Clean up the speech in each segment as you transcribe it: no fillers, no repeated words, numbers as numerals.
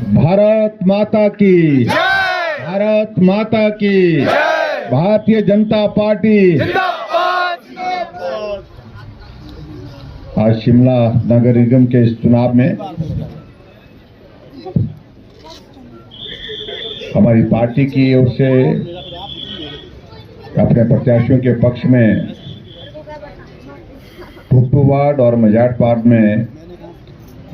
भारत माता की, भारत माता की, भारतीय जनता पार्टी। आज शिमला नगर निगम के इस चुनाव में हमारी पार्टी की ओर से अपने प्रत्याशियों के पक्ष में टुट्टू वार्ड और मजाट वार्ड में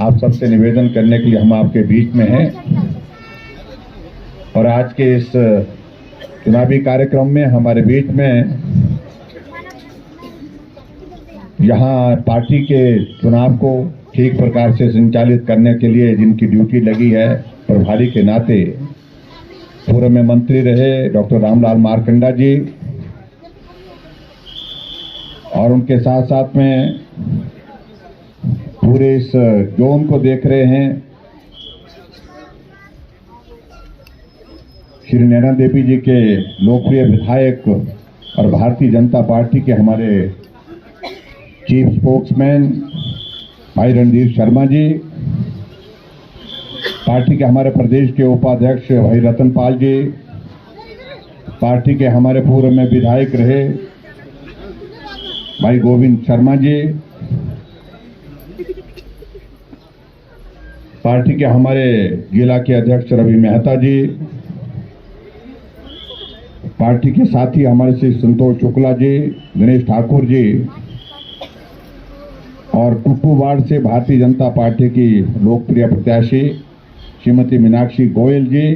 आप सबसे निवेदन करने के लिए हम आपके बीच में हैं। और आज के इस चुनावी कार्यक्रम में हमारे बीच में यहाँ पार्टी के चुनाव को ठीक प्रकार से संचालित करने के लिए जिनकी ड्यूटी लगी है, प्रभारी के नाते पूर्व में मंत्री रहे डॉक्टर रामलाल मारकंडा जी, और उनके साथ साथ में पूरे इस जोन को देख रहे हैं श्री नैना देवी जी के लोकप्रिय विधायक और भारतीय जनता पार्टी के हमारे चीफ स्पोक्समैन भाई रणधीर शर्मा जी, पार्टी के हमारे प्रदेश के उपाध्यक्ष भाई रतनपाल जी, पार्टी के हमारे पूर्व में विधायक रहे भाई गोविंद शर्मा जी, पार्टी के हमारे जिला के अध्यक्ष रवि मेहता जी, पार्टी के साथी हमारे श्री संतोष शुक्ला जी, गणेश ठाकुर जी, और टुट्टू वार्ड से भारतीय जनता पार्टी की लोकप्रिय प्रत्याशी श्रीमती मीनाक्षी गोयल जी,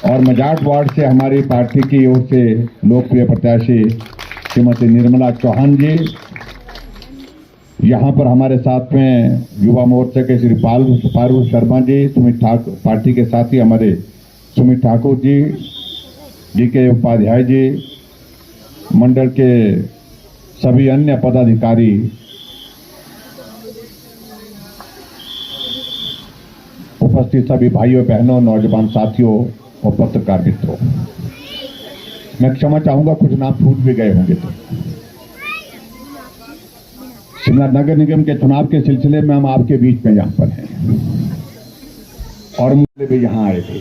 और मजाट वार्ड से हमारी पार्टी की ओर से लोकप्रिय प्रत्याशी श्रीमती निर्मला चौहान जी। यहाँ पर हमारे साथ में युवा मोर्चा के श्री पारुल शर्मा जी, सुमित ठाकुर, पार्टी के साथी हमारे सुमित ठाकुर जी के उपाध्याय जी, मंडल के सभी अन्य पदाधिकारी, उपस्थित सभी भाइयों बहनों, नौजवान साथियों और पत्रकार मित्रों, मैं क्षमा चाहूंगा कुछ नाम छूट भी गए होंगे। तो शिमला नगर निगम के चुनाव के सिलसिले में हम आपके बीच में यहाँ पर हैं और मुझे भी यहाँ आए थे।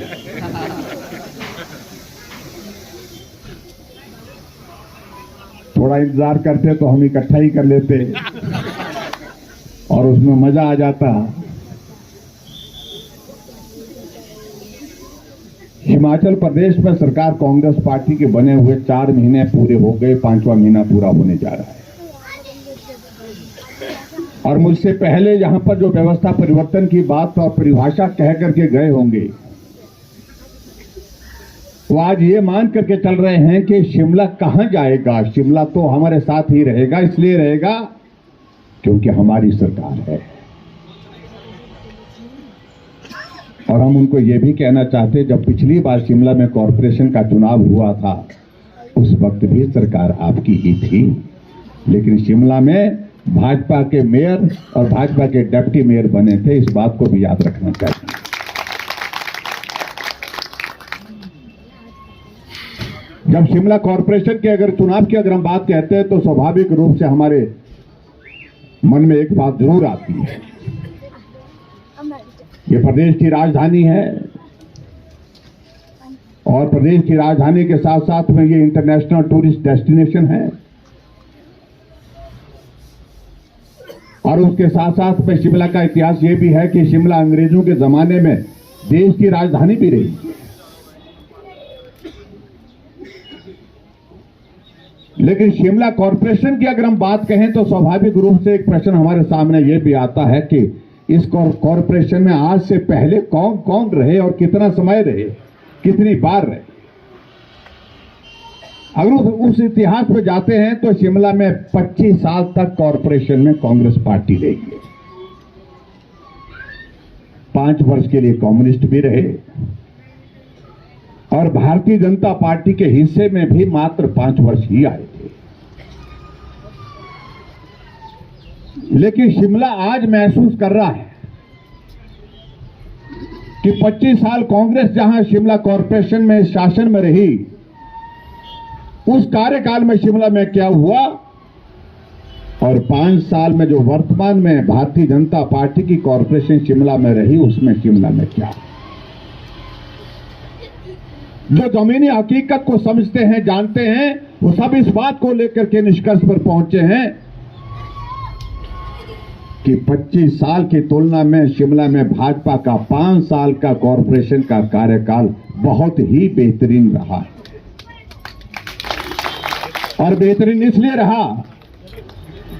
थोड़ा इंतजार करते तो हम इकट्ठा ही कर लेते और उसमें मजा आ जाता। हिमाचल प्रदेश में सरकार कांग्रेस पार्टी के बने हुए 4 महीने पूरे हो गए, 5वां महीना पूरा होने जा रहा है। और मुझसे पहले यहां पर जो व्यवस्था परिवर्तन की बात और परिभाषा कह करके गए होंगे, वो आज ये मान करके चल रहे हैं कि शिमला कहां जाएगा। शिमला तो हमारे साथ ही रहेगा, इसलिए रहेगा क्योंकि हमारी सरकार है। और हम उनको ये भी कहना चाहते, जब पिछली बार शिमला में कॉरपोरेशन का चुनाव हुआ था उस वक्त भी सरकार आपकी ही थी, लेकिन शिमला में भाजपा के मेयर और भाजपा के डिप्टी मेयर बने थे। इस बात को भी याद रखना चाहिए। जब शिमला कॉरपोरेशन के अगर चुनाव की अगर हम बात कहते हैं तो स्वाभाविक रूप से हमारे मन में एक बात जरूर आती है, ये प्रदेश की राजधानी है और प्रदेश की राजधानी के साथ साथ में ये इंटरनेशनल टूरिस्ट डेस्टिनेशन है, और उसके साथ साथ में शिमला का इतिहास ये भी है कि शिमला अंग्रेजों के जमाने में देश की राजधानी भी रही। लेकिन शिमला कॉरपोरेशन की अगर हम बात कहें तो स्वाभाविक रूप से एक प्रश्न हमारे सामने ये भी आता है कि इस कॉरपोरेशन में आज से पहले कौन कौन रहे और कितना समय रहे, कितनी बार रहे। अगर उस इतिहास में जाते हैं तो शिमला में 25 साल तक कॉरपोरेशन में कांग्रेस पार्टी रही है। 5 वर्ष के लिए कम्युनिस्ट भी रहे और भारतीय जनता पार्टी के हिस्से में भी मात्र 5 वर्ष ही आए थे। लेकिन शिमला आज महसूस कर रहा है कि 25 साल कांग्रेस जहां शिमला कॉरपोरेशन में शासन में रही, उस कार्यकाल में शिमला में क्या हुआ और और 5 साल में जो वर्तमान में भारतीय जनता पार्टी की कॉरपोरेशन शिमला में रही, उसमें शिमला में क्या, जो जमीनी हकीकत को समझते हैं, जानते हैं, वो सब इस बात को लेकर के निष्कर्ष पर पहुंचे हैं कि 25 साल की तुलना में शिमला में भाजपा का 5 साल का कॉरपोरेशन का कार्यकाल बहुत ही बेहतरीन रहा है। और बेहतरीन इसलिए रहा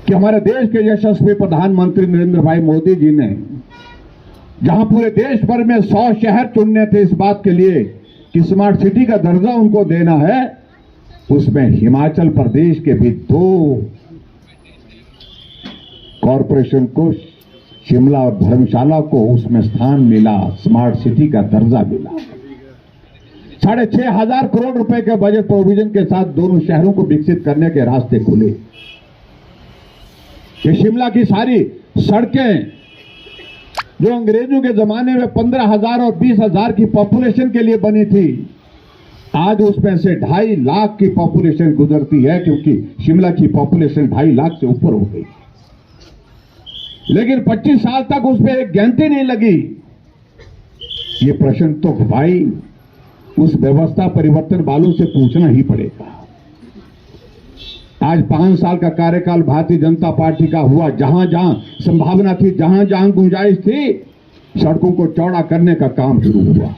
कि हमारे देश के यशस्वी प्रधानमंत्री नरेंद्र भाई मोदी जी ने, जहां पूरे देश भर में 100 शहर चुनने थे इस बात के लिए कि स्मार्ट सिटी का दर्जा उनको देना है, उसमें हिमाचल प्रदेश के भी 2 कॉरपोरेशन को, शिमला और धर्मशाला को उसमें स्थान मिला, स्मार्ट सिटी का दर्जा मिला। 6,500 करोड़ रुपए के बजट प्रोविजन के साथ दोनों शहरों को विकसित करने के रास्ते खुले। ये शिमला की सारी सड़कें जो अंग्रेजों के जमाने में 15,000 और 20,000 की पॉपुलेशन के लिए बनी थी, आज उसमें से 2.5 लाख की पॉपुलेशन गुजरती है, क्योंकि शिमला की पॉपुलेशन 2.5 लाख से ऊपर हो गई। लेकिन 25 साल तक उस पर एक गिनती नहीं लगी। ये प्रश्न तो भाई उस व्यवस्था परिवर्तन वालों से पूछना ही पड़ेगा। आज 5 साल का कार्यकाल भारतीय जनता पार्टी का हुआ, जहां जहां संभावना थी, जहां जहां गुंजाइश थी, सड़कों को चौड़ा करने का काम शुरू हुआ।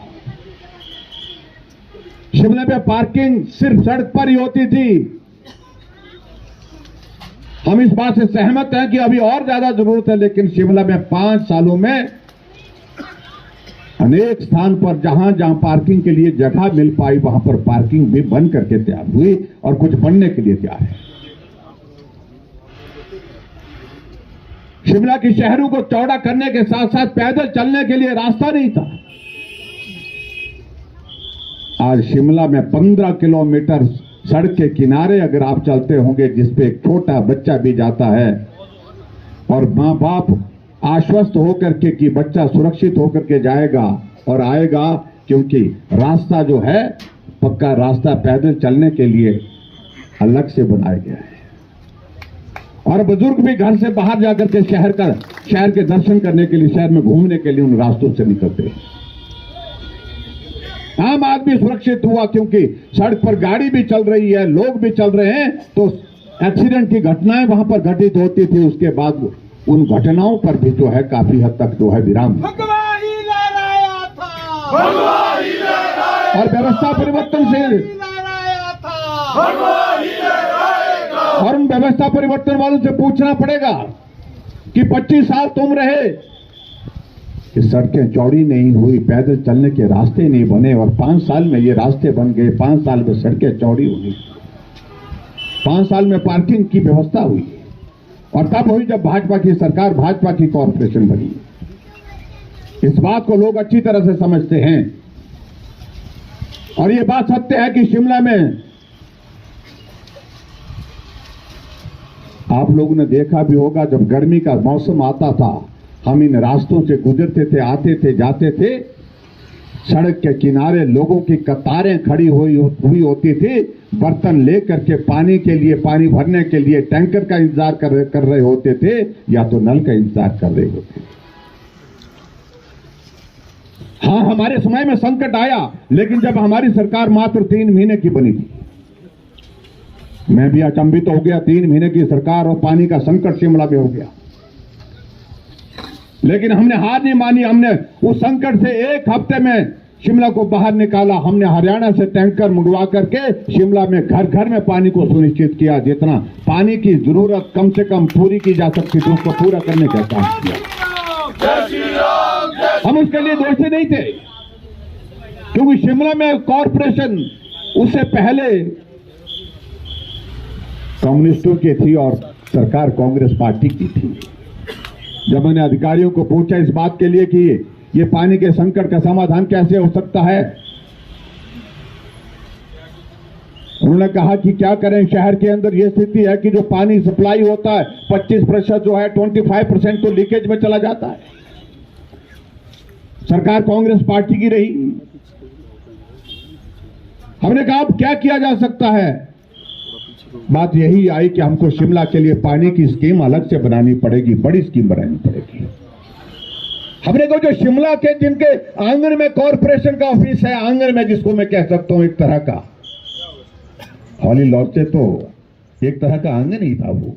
शिमला में पार्किंग सिर्फ सड़क पर ही होती थी। हम इस बात से सहमत हैं कि अभी और ज्यादा जरूरत है, लेकिन शिमला में 5 सालों में अनेक स्थान पर जहां जहां पार्किंग के लिए जगह मिल पाई, वहां पर पार्किंग भी बन करके तैयार हुई और कुछ बनने के लिए तैयार है। शिमला के शहरों को चौड़ा करने के साथ साथ पैदल चलने के लिए रास्ता नहीं था। आज शिमला में 15 किलोमीटर सड़क के किनारे अगर आप चलते होंगे, जिसपे एक छोटा बच्चा भी जाता है और मां बाप आश्वस्त होकर के कि बच्चा सुरक्षित होकर के जाएगा और आएगा, क्योंकि रास्ता जो है पक्का रास्ता पैदल चलने के लिए अलग से बनाया गया है। और बुजुर्ग भी घर से बाहर जाकर के शहर के दर्शन करने के लिए, शहर में घूमने के लिए उन रास्तों से निकलते हैं। आम आदमी सुरक्षित हुआ, क्योंकि सड़क पर गाड़ी भी चल रही है, लोग भी चल रहे हैं, तो एक्सीडेंट की घटनाएं वहां पर घटित होती थी। उसके बाद उन घटनाओं पर भी जो है काफी हद तक जो है विराम, और व्यवस्था परिवर्तन से, और उन व्यवस्था परिवर्तन वालों से पूछना पड़ेगा कि 25 साल तुम रहे, कि सड़कें चौड़ी नहीं हुई, पैदल चलने के रास्ते नहीं बने, और 5 साल में ये रास्ते बन गए, 5 साल में सड़कें चौड़ी हुई, 5 साल में पार्किंग की व्यवस्था हुई, और तब हुई जब भाजपा की सरकार, भाजपा की कॉरपोरेशन बनी। इस बात को लोग अच्छी तरह से समझते हैं। और ये बात सत्य है कि शिमला में आप लोगों ने देखा भी होगा, जब गर्मी का मौसम आता था, हम इन रास्तों से गुजरते थे, आते थे, जाते थे, सड़क के किनारे लोगों की कतारें खड़ी हुई होती थी, बर्तन लेकर के पानी के लिए, पानी भरने के लिए टैंकर का इंतजार कर रहे होते थे, या तो नल का इंतजार कर रहे होते थे। हाँ, हमारे समय में संकट आया, लेकिन जब हमारी सरकार मात्र 3 महीने की बनी थी, मैं भी अचंभित हो गया। 3 महीने की सरकार और पानी का संकट शिमला में हो गया, लेकिन हमने हार नहीं मानी। हमने उस संकट से 1 हफ्ते में शिमला को बाहर निकाला। हमने हरियाणा से टैंकर मंगवा करके शिमला में घर घर में पानी को सुनिश्चित किया। जितना पानी की जरूरत कम से कम पूरी की जा सकती थी, उसको पूरा करने का काम किया। हम उसके लिए दोषी नहीं थे, क्योंकि शिमला में कॉरपोरेशन उससे पहले कम्युनिस्टों की थी और सरकार कांग्रेस पार्टी की थी। जब मैंने अधिकारियों को पूछा इस बात के लिए कि ये पानी के संकट का समाधान कैसे हो सकता है, उन्होंने कहा कि क्या करें, शहर के अंदर यह स्थिति है कि जो पानी सप्लाई होता है 25% जो है, 25% तो लीकेज में चला जाता है। सरकार कांग्रेस पार्टी की रही। हमने कहा अब क्या किया जा सकता है। बात यही आई कि हमको शिमला के लिए पानी की स्कीम अलग से बनानी पड़ेगी, बड़ी स्कीम बनानी पड़ेगी। हमने को जो शिमला के जिनके आंगन में कॉरपोरेशन का ऑफिस है, आंगन में जिसको मैं कह सकता हूं एक तरह का हॉली लॉज से तो एक तरह का आंगन ही था वो,